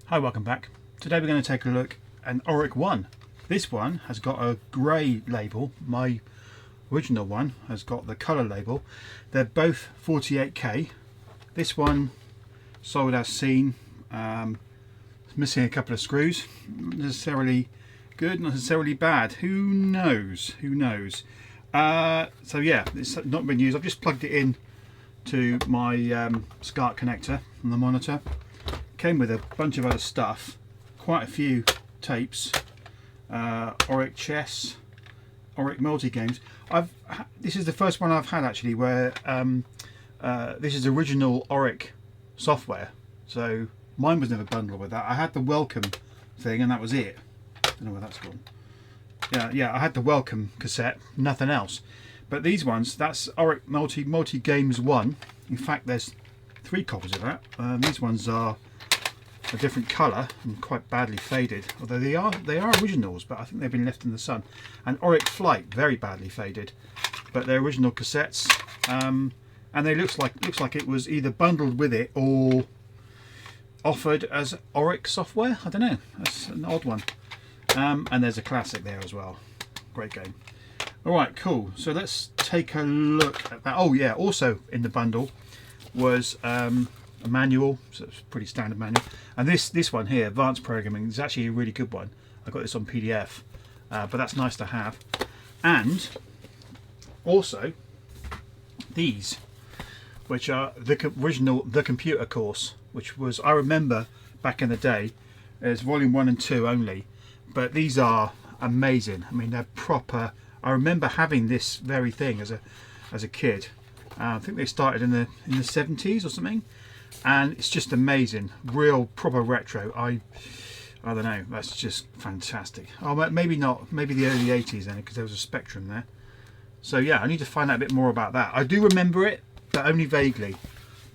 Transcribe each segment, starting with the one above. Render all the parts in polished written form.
Hi, welcome back. Today we're going to take a look at an Oric 1. This one has got a grey label. My original one has got the colour label. They're both 48k. This one sold as seen. It's missing a couple of screws. Not necessarily good, not necessarily bad. Who knows? Who knows? So yeah, it's not been used. I've just plugged it in to my SCART connector on the monitor. Came with a bunch of other stuff, quite a few tapes, Oric chess, Oric multi games. This is the first one I've had actually where this is original Oric software. So mine was never bundled with that. I had the welcome thing and that was it. Don't know where that's gone. Yeah, I had the welcome cassette, nothing else. But these ones, that's Oric multi games 1. In fact, there's 3 copies of that. These ones are a different colour and quite badly faded, although they are originals, but I think they've been left in the sun. And Oric Flight, very badly faded, but they're original cassettes, and they looks like it was either bundled with it or offered as Oric software. I don't know, that's an odd one. And there's a classic there as well. Great game. Alright, cool, so let's take a look at that. Oh yeah, also in the bundle was a manual, so it's a pretty standard manual, and this one here, advanced programming, is actually a really good one. I got this on PDF, but that's nice to have. And also these, which are the original The Computer course, which was, I remember back in the day, there's volume 1 and 2 only, but these are amazing. I mean, they're proper. I remember having this very thing as a kid. I think they started in the 70s or something, and it's just amazing, real proper retro. I don't know, that's just fantastic. Oh, maybe not, maybe the early 80s then, because there was a Spectrum there. So yeah, I need to find out a bit more about that. I do remember it, but only vaguely.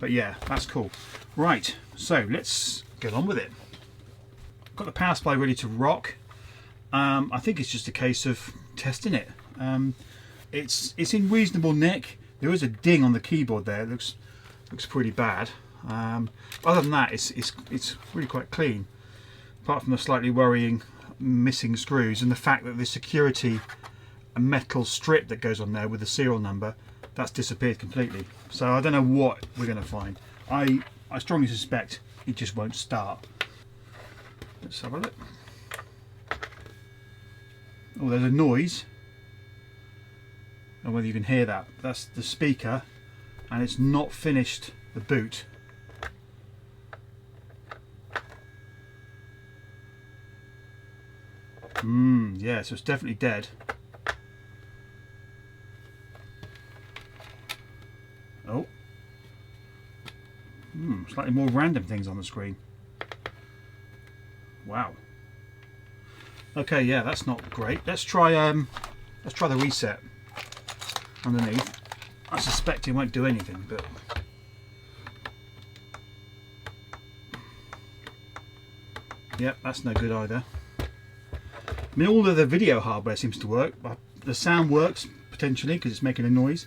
But yeah, that's cool. Right, so let's get on with it. I've got the power supply ready to rock. I think it's just a case of testing it. It's in reasonable nick. There is a ding on the keyboard there. It looks pretty bad. Other than that, it's really quite clean, apart from the slightly worrying missing screws and the fact that the security metal strip that goes on there with the serial number, that's disappeared completely. So I don't know what we're going to find. I strongly suspect it just won't start. Let's have a look. Oh, there's a noise. I don't know whether you can hear that. That's the speaker, and it's not finished the boot. Yeah, so it's definitely dead. Oh. Slightly more random things on the screen. Wow. Okay, yeah, that's not great. Let's try the reset underneath. I suspect it won't do anything, but yep, that's no good either. I mean, all of the video hardware seems to work. The sound works potentially because it's making a noise,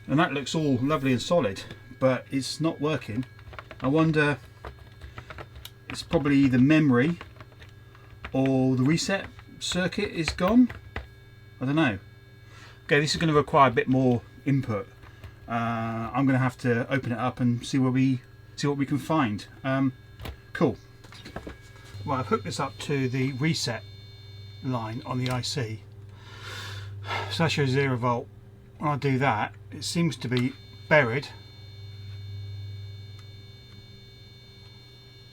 and that looks all lovely and solid, but it's not working. I wonder, it's probably either memory or the reset circuit is gone. I don't know. Okay, this is going to require a bit more input. I'm going to have to open it up and see what we can find. Cool. Well, I've hooked this up to the reset line on the IC. So that shows 0 volt. When I do that, it seems to be buried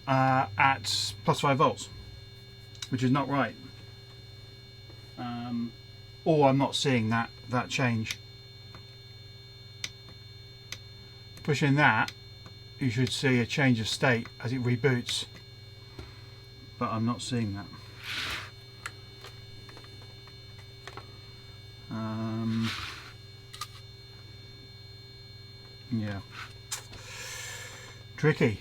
at +5 volts, which is not right. Or I'm not seeing that change. Pushing that, you should see a change of state as it reboots, but I'm not seeing that. Yeah, tricky.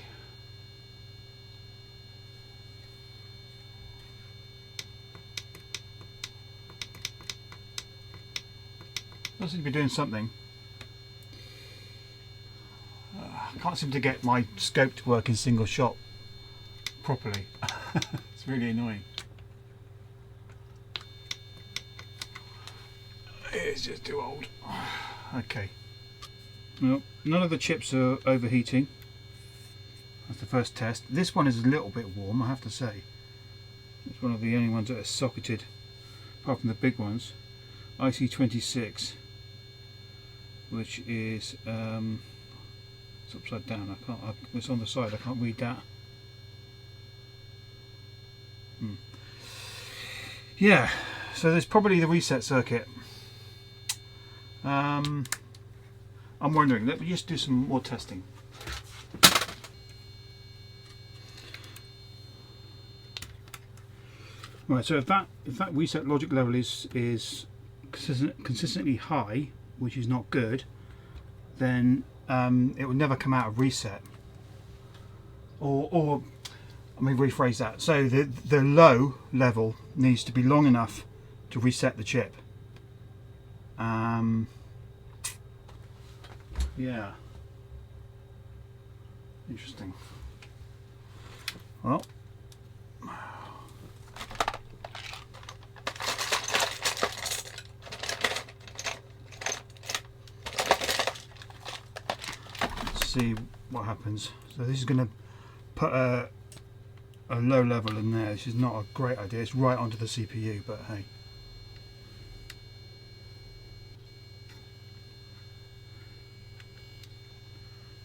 Does seem to be doing something. I can't seem to get my scope to work in single shot properly. It's really annoying. It's just too old. Okay. Well, none of the chips are overheating. That's the first test. This one is a little bit warm, I have to say. It's one of the only ones that are socketed, apart from the big ones. IC26, which is it's upside down. I can't. It's on the side. I can't read that. Yeah. So there's probably the reset circuit. I'm wondering. Let me just do some more testing. Right, so if that reset logic level is consistently high, which is not good, then it will never come out of reset. Or let me rephrase that. So the low level needs to be long enough to reset the chip. Yeah. Interesting. Well. See what happens. So this is going to put a low level in there. This is not a great idea. It's right onto the CPU, but hey.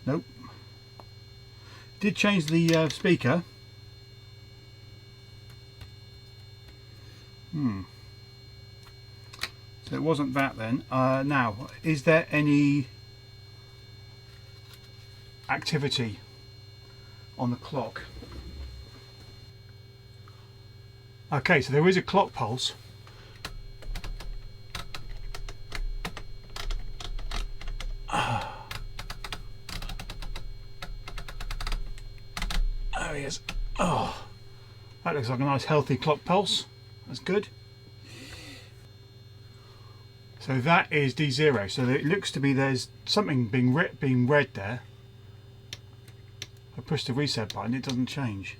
Nope. Did change the speaker. So it wasn't that then. Now, is there any activity on the clock? Okay, so there is a clock pulse. There he is. Oh, that looks like a nice healthy clock pulse. That's good. So that is D0. So it looks to be there's something being read there. I push the reset button, it doesn't change.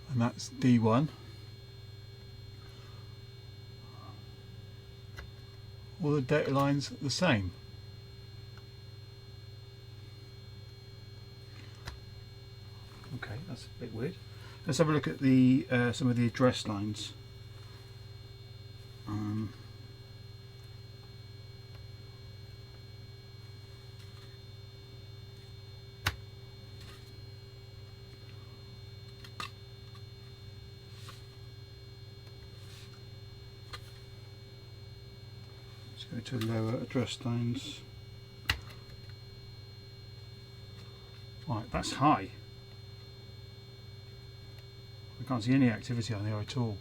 And that's D1. All the data lines are the same. Okay, that's a bit weird. Let's have a look at the some of the address lines. Let's go to lower address lines. Right, that's high. I can't see any activity on there at all.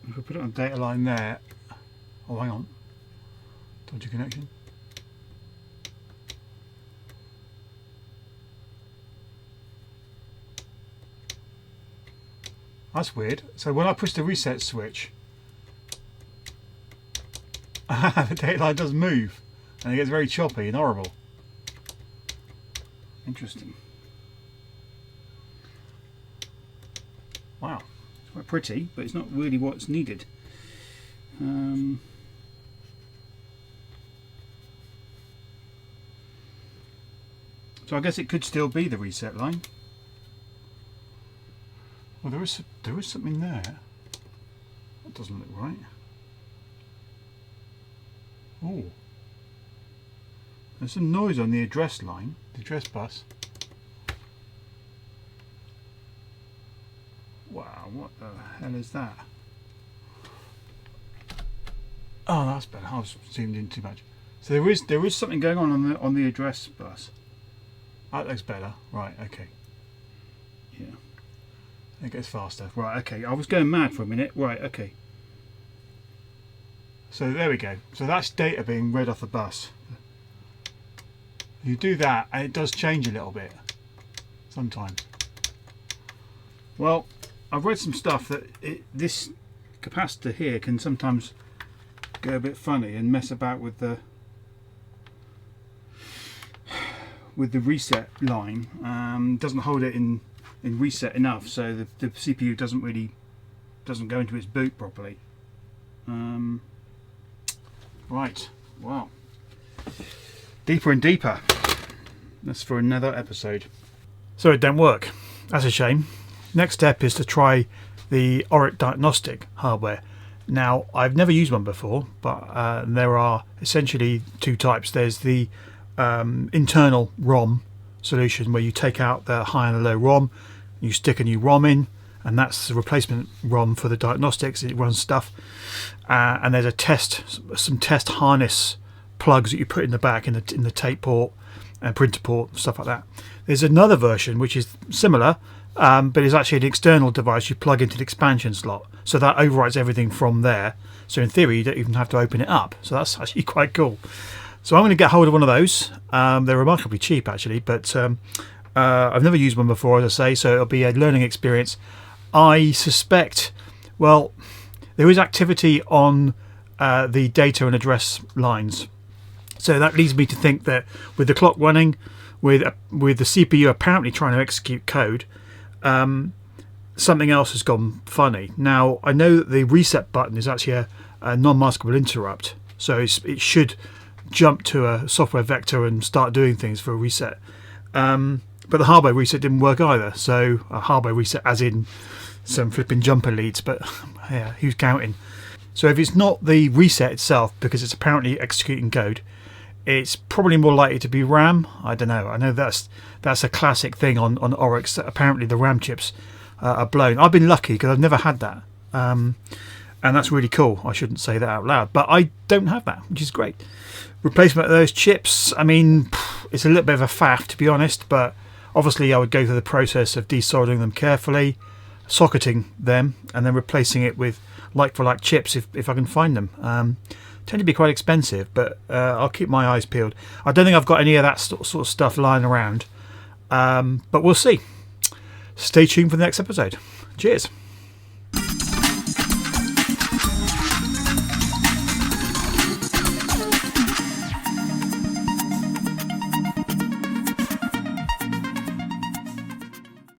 If we put it on data line there, oh hang on, dodgy connection. That's weird. So when I push the reset switch, the data line does move and it gets very choppy and horrible. Interesting. Wow, it's quite pretty, but it's not really what's needed. So I guess it could still be the reset line. Well, there is something there. That doesn't look right. Oh, there's some noise on the address line, the address bus. Wow, what the hell is that? Oh, that's better. I was zoomed in too much. So there is something going on the address bus. That looks better. Right. Okay. Yeah. It gets faster. Right. Okay. I was going mad for a minute. Right. Okay. So there we go. So that's data being read off the bus. You do that, and it does change a little bit sometimes. Well, I've read some stuff that this capacitor here can sometimes go a bit funny and mess about with the with the reset line doesn't hold it in reset enough, so the CPU doesn't go into its boot properly. Right, wow, deeper and deeper. That's for another episode. So it don't work. That's a shame. Next step is to try the Oric diagnostic hardware. Now, I've never used one before, but there are essentially two types. There's the internal ROM solution, where you take out the high and the low ROM, you stick a new ROM in, and that's the replacement ROM for the diagnostics. It runs stuff. And there's some test harness plugs that you put in the back in the tape port and printer port, stuff like that. There's another version which is similar, but it's actually an external device you plug into the expansion slot, so that overwrites everything from there. So in theory, you don't even have to open it up. So that's actually quite cool. So I'm going to get hold of one of those. They're remarkably cheap actually, but I've never used one before, as I say, so it'll be a learning experience. I suspect, well, there is activity on the data and address lines. So that leads me to think that with the clock running, with the CPU apparently trying to execute code, something else has gone funny. Now, I know that the reset button is actually a non-maskable interrupt, so it should jump to a software vector and start doing things for a reset. But the hardware reset didn't work either, so a hardware reset as in some flipping jumper leads, but yeah, who's counting? So if it's not the reset itself, because it's apparently executing code, it's probably more likely to be RAM. I don't know. I know that's a classic thing on Oric, that apparently the RAM chips are blown. I've been lucky because I've never had that. And that's really cool. I shouldn't say that out loud, but I don't have that, which is great. Replacement of those chips, I mean, it's a little bit of a faff, to be honest, but obviously I would go through the process of desoldering them carefully, socketing them, and then replacing it with like-for-like chips if I can find them. Tend to be quite expensive, but I'll keep my eyes peeled. I don't think I've got any of that sort of stuff lying around, but we'll see. Stay tuned for the next episode. Cheers.